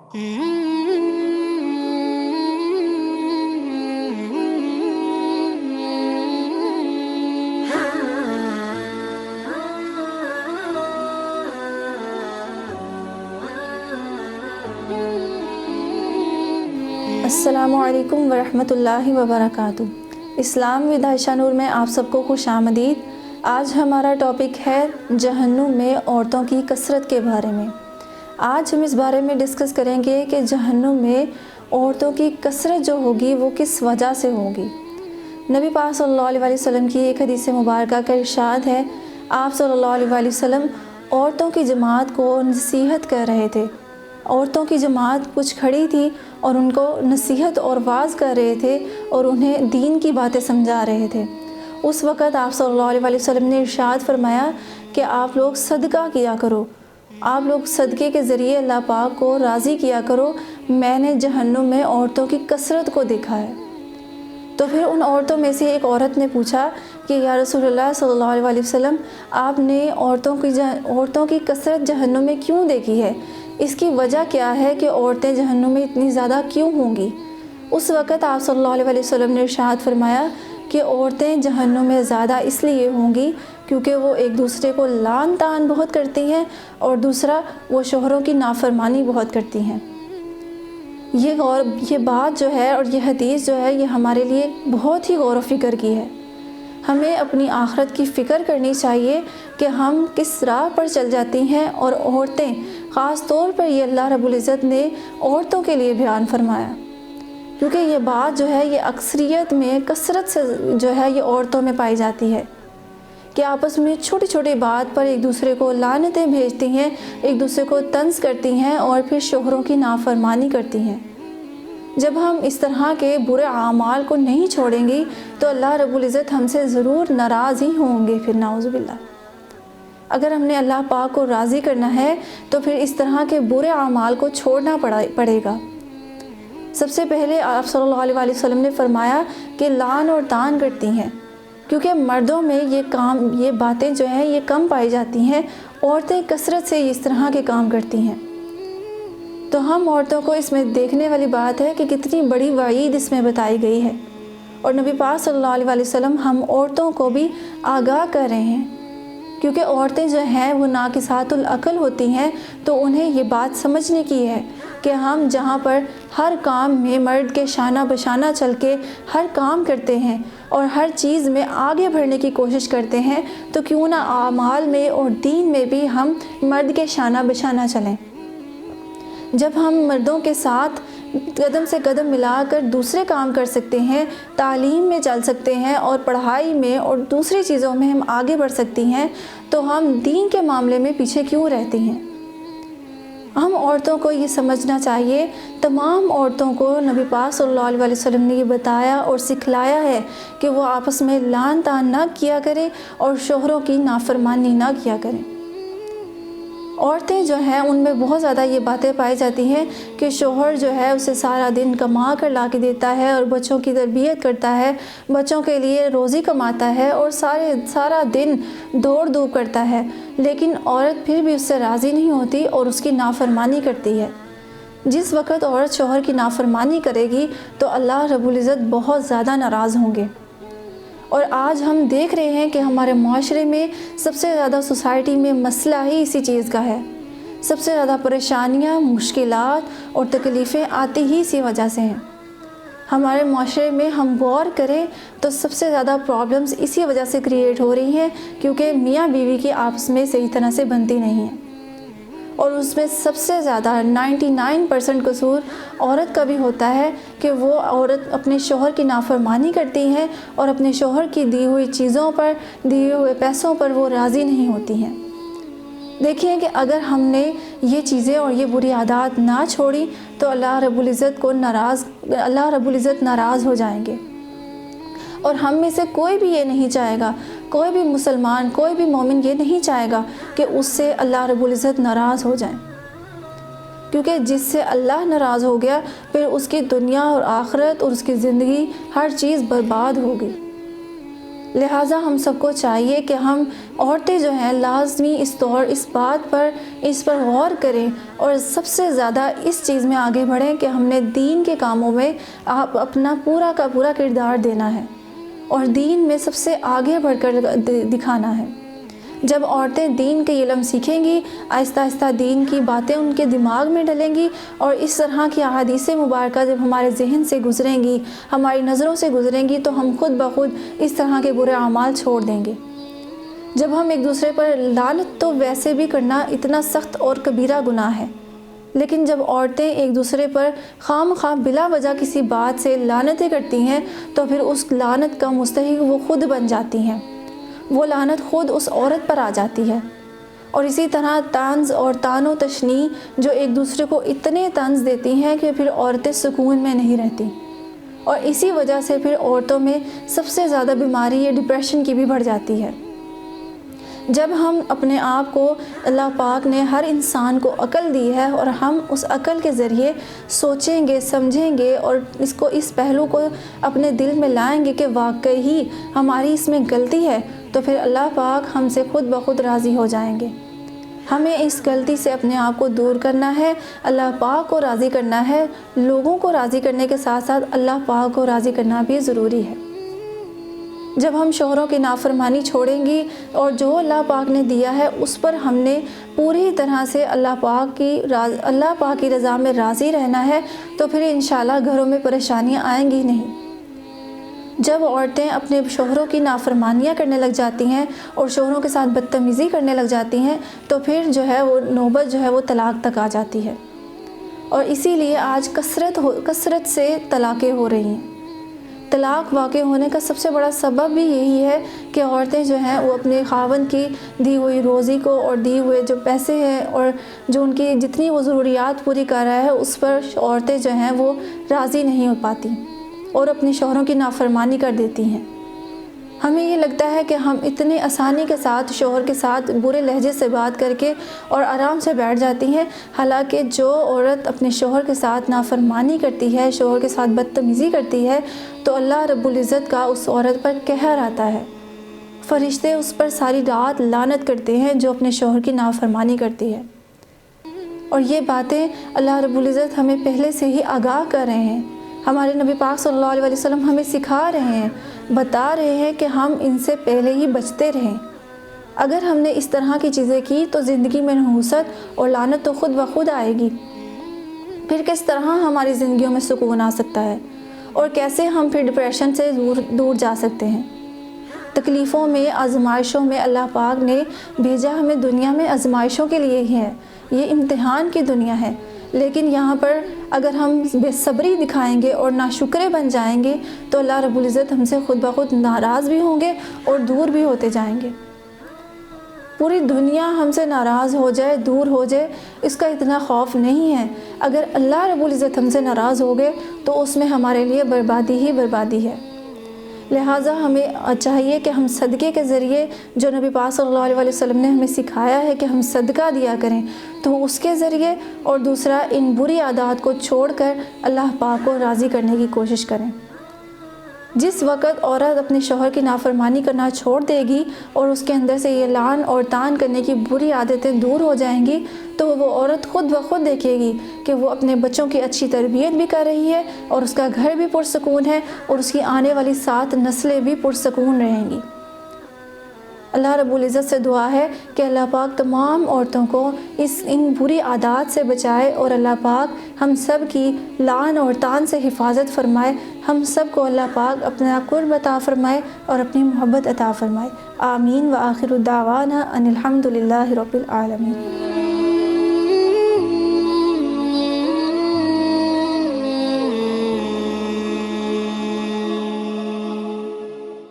السلام علیکم ورحمۃ اللہ وبرکاتہ۔ اسلام ود عائشہ نور میں آپ سب کو خوش آمدید۔ آج ہمارا ٹاپک ہے جہنم میں عورتوں کی کثرت کے بارے میں۔ آج ہم اس بارے میں ڈسکس کریں گے کہ جہنم میں عورتوں کی کثرت جو ہوگی وہ کس وجہ سے ہوگی۔ نبی پاک صلی اللہ علیہ وسلم کی ایک حدیث مبارکہ کا ارشاد ہے، آپ صلی اللہ علیہ وسلم عورتوں کی جماعت کو نصیحت کر رہے تھے۔ عورتوں کی جماعت کچھ کھڑی تھی اور ان کو نصیحت اور واعظ کر رہے تھے اور انہیں دین کی باتیں سمجھا رہے تھے۔ اس وقت آپ صلی اللہ علیہ وسلم نے ارشاد فرمایا کہ آپ لوگ صدقہ کیا کرو، آپ لوگ صدقے کے ذریعے اللہ پاک کو راضی کیا کرو۔ میں نے جہنم میں عورتوں کی کثرت کو دیکھا ہے۔ تو پھر ان عورتوں میں سے ایک عورت نے پوچھا کہ یا رسول اللہ صلی اللہ علیہ وسلم، آپ نے عورتوں کی کثرت جہنم میں کیوں دیکھی ہے؟ اس کی وجہ کیا ہے کہ عورتیں جہنم میں اتنی زیادہ کیوں ہوں گی؟ اس وقت آپ صلی اللہ علیہ وسلم نے ارشاد فرمایا کہ عورتیں جہنم میں زیادہ اس لیے ہوں گی کیونکہ وہ ایک دوسرے کو لعن طعن بہت کرتی ہیں، اور دوسرا وہ شوہروں کی نافرمانی بہت کرتی ہیں۔ یہ بات جو ہے اور یہ حدیث جو ہے یہ ہمارے لیے بہت ہی غور و فکر کی ہے۔ ہمیں اپنی آخرت کی فکر کرنی چاہیے کہ ہم کس راہ پر چل جاتی ہیں، اور عورتیں خاص طور پر یہ اللہ رب العزت نے عورتوں کے لیے بیان فرمایا، کیونکہ یہ بات جو ہے یہ اکثریت میں کثرت سے جو ہے یہ عورتوں میں پائی جاتی ہے کہ آپس میں چھوٹی چھوٹی بات پر ایک دوسرے کو لعنتیں بھیجتی ہیں، ایک دوسرے کو طنز کرتی ہیں اور پھر شوہروں کی نافرمانی کرتی ہیں۔ جب ہم اس طرح کے برے اعمال کو نہیں چھوڑیں گی تو اللہ رب العزت ہم سے ضرور ناراض ہی ہوں گے۔ پھر نعوذ باللہ، اگر ہم نے اللہ پاک کو راضی کرنا ہے تو پھر اس طرح کے برے اعمال کو چھوڑنا پڑے گا۔ سب سے پہلے آپ صلی اللہ علیہ وسلم نے فرمایا کہ لعن اور طعن کرتی ہیں، کیونکہ مردوں میں یہ باتیں جو ہیں یہ کم پائی جاتی ہیں، عورتیں کثرت سے اس طرح کے کام کرتی ہیں۔ تو ہم عورتوں کو اس میں دیکھنے والی بات ہے کہ کتنی بڑی وعید اس میں بتائی گئی ہے، اور نبی پاک صلی اللہ علیہ وسلم ہم عورتوں کو بھی آگاہ کر رہے ہیں، کیونکہ عورتیں جو ہیں وہ ناقصات العقل ہوتی ہیں، تو انہیں یہ بات سمجھنے کی ہے کہ ہم جہاں پر ہر کام میں مرد کے شانہ بشانہ چل کے ہر کام کرتے ہیں اور ہر چیز میں آگے بڑھنے کی کوشش کرتے ہیں، تو کیوں نہ اعمال میں اور دین میں بھی ہم مرد کے شانہ بشانہ چلیں۔ جب ہم مردوں کے ساتھ قدم سے قدم ملا کر دوسرے کام کر سکتے ہیں، تعلیم میں چل سکتے ہیں اور پڑھائی میں اور دوسری چیزوں میں ہم آگے بڑھ سکتی ہیں، تو ہم دین کے معاملے میں پیچھے کیوں رہتی ہیں؟ ہم عورتوں کو یہ سمجھنا چاہیے، تمام عورتوں کو نبی پاک صلی اللہ علیہ وسلم نے یہ بتایا اور سکھلایا ہے کہ وہ آپس میں لعن طعن نہ کیا کریں اور شوہروں کی نافرمانی نہ کیا کریں۔ عورتیں جو ہیں ان میں بہت زیادہ یہ باتیں پائی جاتی ہیں کہ شوہر جو ہے اسے سارا دن کما کر لا کے دیتا ہے اور بچوں کی تربیت کرتا ہے، بچوں کے لیے روزی کماتا ہے اور سارا دن دوڑ دھوپ کرتا ہے، لیکن عورت پھر بھی اس سے راضی نہیں ہوتی اور اس کی نافرمانی کرتی ہے۔ جس وقت عورت شوہر کی نافرمانی کرے گی تو اللہ رب العزت بہت زیادہ ناراض ہوں گے۔ اور آج ہم دیکھ رہے ہیں کہ ہمارے معاشرے میں سب سے زیادہ سوسائٹی میں مسئلہ ہی اسی چیز کا ہے۔ سب سے زیادہ پریشانیاں، مشکلات اور تکلیفیں آتی ہی اسی وجہ سے ہیں۔ ہمارے معاشرے میں ہم غور کریں تو سب سے زیادہ پرابلمز اسی وجہ سے کریٹ ہو رہی ہیں کیونکہ میاں بیوی کی آپس میں صحیح طرح سے بنتی نہیں ہیں، اور اس میں سب سے زیادہ 99% قصور عورت کا بھی ہوتا ہے کہ وہ عورت اپنے شوہر کی نافرمانی کرتی ہے اور اپنے شوہر کی دی ہوئی چیزوں پر، دیے ہوئے پیسوں پر وہ راضی نہیں ہوتی ہیں۔ دیکھیں کہ اگر ہم نے یہ چیزیں اور یہ بری عادات نہ چھوڑی تو اللہ رب العزت ناراض ہو جائیں گے، اور ہم میں سے کوئی بھی یہ نہیں چاہے گا، کوئی بھی مسلمان، کوئی بھی مومن یہ نہیں چاہے گا کہ اس سے اللہ رب العزت ناراض ہو جائیں، کیونکہ جس سے اللہ ناراض ہو گیا پھر اس کی دنیا اور آخرت اور اس کی زندگی ہر چیز برباد ہوگی۔ لہٰذا ہم سب کو چاہیے کہ ہم عورتیں جو ہیں لازمی اس بات پر غور کریں اور سب سے زیادہ اس چیز میں آگے بڑھیں کہ ہم نے دین کے کاموں میں اپنا پورا کا پورا کردار دینا ہے اور دین میں سب سے آگے بڑھ کر دکھانا ہے۔ جب عورتیں دین کے علم سیکھیں گی، آہستہ آہستہ دین کی باتیں ان کے دماغ میں ڈلیں گی، اور اس طرح کی احادیث مبارکہ جب ہمارے ذہن سے گزریں گی، ہماری نظروں سے گزریں گی، تو ہم خود بخود اس طرح کے برے اعمال چھوڑ دیں گے۔ جب ہم ایک دوسرے پر لعنت، تو ویسے بھی کرنا اتنا سخت اور کبیرہ گناہ ہے، لیکن جب عورتیں ایک دوسرے پر خواہ بلا وجہ کسی بات سے لعنتیں کرتی ہیں، تو پھر اس لعنت کا مستحق وہ خود بن جاتی ہیں، وہ لعنت خود اس عورت پر آ جاتی ہے۔ اور اسی طرح طنز اور طعن و تشنیع جو ایک دوسرے کو اتنے طنز دیتی ہیں کہ پھر عورتیں سکون میں نہیں رہتی، اور اسی وجہ سے پھر عورتوں میں سب سے زیادہ بیماری یہ ڈپریشن کی بھی بڑھ جاتی ہے۔ جب ہم اپنے آپ کو، اللہ پاک نے ہر انسان کو عقل دی ہے، اور ہم اس عقل کے ذریعے سوچیں گے، سمجھیں گے، اور اس پہلو کو اپنے دل میں لائیں گے کہ واقعی ہی ہماری اس میں غلطی ہے، تو پھر اللہ پاک ہم سے خود بخود راضی ہو جائیں گے۔ ہمیں اس غلطی سے اپنے آپ کو دور کرنا ہے، اللہ پاک کو راضی کرنا ہے۔ لوگوں کو راضی کرنے کے ساتھ ساتھ اللہ پاک کو راضی کرنا بھی ضروری ہے۔ جب ہم شوہروں کی نافرمانی چھوڑیں گی اور جو اللہ پاک نے دیا ہے اس پر ہم نے پوری طرح سے اللہ پاک کی رضا میں راضی رہنا ہے، تو پھر انشاءاللہ گھروں میں پریشانیاں آئیں گی نہیں۔ جب عورتیں اپنے شوہروں کی نافرمانیاں کرنے لگ جاتی ہیں اور شوہروں کے ساتھ بدتمیزی کرنے لگ جاتی ہیں، تو پھر جو ہے وہ نوبت جو ہے وہ طلاق تک آ جاتی ہے، اور اسی لیے آج کثرت سے طلاقیں ہو رہی ہیں۔ طلاق واقع ہونے کا سب سے بڑا سبب بھی یہی ہے کہ عورتیں جو ہیں وہ اپنے خاوند کی دی ہوئی روزی کو اور دی ہوئے جو پیسے ہیں اور جو ان کی جتنی وہ ضروریات پوری کر رہا ہے اس پر عورتیں جو ہیں وہ راضی نہیں ہو پاتی اور اپنی شوہروں کی نافرمانی کر دیتی ہیں۔ ہمیں یہ لگتا ہے کہ ہم اتنے آسانی کے ساتھ شوہر کے ساتھ برے لہجے سے بات کر کے اور آرام سے بیٹھ جاتی ہیں، حالانکہ جو عورت اپنے شوہر کے ساتھ نافرمانی کرتی ہے، شوہر کے ساتھ بدتمیزی کرتی ہے، تو اللہ رب العزت کا اس عورت پر قہر آتا ہے۔ فرشتے اس پر ساری رات لعنت کرتے ہیں جو اپنے شوہر کی نافرمانی کرتی ہے، اور یہ باتیں اللہ رب العزت ہمیں پہلے سے ہی آگاہ کر رہے ہیں۔ ہمارے نبی پاک صلی اللہ علیہ وسلم ہمیں سکھا رہے ہیں، بتا رہے ہیں کہ ہم ان سے پہلے ہی بچتے رہیں۔ اگر ہم نے اس طرح کی چیزیں کی تو زندگی میں نحوست اور لعنت تو خود بخود آئے گی۔ پھر کس طرح ہماری زندگیوں میں سکون آ سکتا ہے، اور کیسے ہم پھر ڈپریشن سے دور جا سکتے ہیں۔ تکلیفوں میں، آزمائشوں میں اللہ پاک نے بھیجا ہمیں دنیا میں آزمائشوں کے لیے ہی ہے، یہ امتحان کی دنیا ہے، لیکن یہاں پر اگر ہم بے صبری دکھائیں گے اور ناشکرے بن جائیں گے تو اللہ رب العزت ہم سے خود بخود ناراض بھی ہوں گے اور دور بھی ہوتے جائیں گے۔ پوری دنیا ہم سے ناراض ہو جائے، دور ہو جائے، اس کا اتنا خوف نہیں ہے۔ اگر اللہ رب العزت ہم سے ناراض ہو گئے تو اس میں ہمارے لیے بربادی ہی بربادی ہے۔ لہٰذا ہمیں چاہیے کہ ہم صدقے کے ذریعے، جو نبی پاک صلی اللہ علیہ وسلم نے ہمیں سکھایا ہے کہ ہم صدقہ دیا کریں، تو اس کے ذریعے، اور دوسرا ان بری عادات کو چھوڑ کر اللہ پاک کو راضی کرنے کی کوشش کریں۔ جس وقت عورت اپنے شوہر کی نافرمانی کرنا چھوڑ دے گی اور اس کے اندر سے یہ لعن اور طعن کرنے کی بری عادتیں دور ہو جائیں گی، تو وہ عورت خود بخود دیکھے گی کہ وہ اپنے بچوں کی اچھی تربیت بھی کر رہی ہے اور اس کا گھر بھی پرسکون ہے اور اس کی آنے والی 7 نسلیں بھی پرسکون رہیں گی۔ اللہ رب العزت سے دعا ہے کہ اللہ پاک تمام عورتوں کو ان بری عادات سے بچائے، اور اللہ پاک ہم سب کی لعن اور طعن سے حفاظت فرمائے، ہم سب کو اللہ پاک اپنا قرب عطا فرمائے اور اپنی محبت عطا فرمائے۔ آمین، وآخر دعوانا ان الحمد للہ رب العالمین۔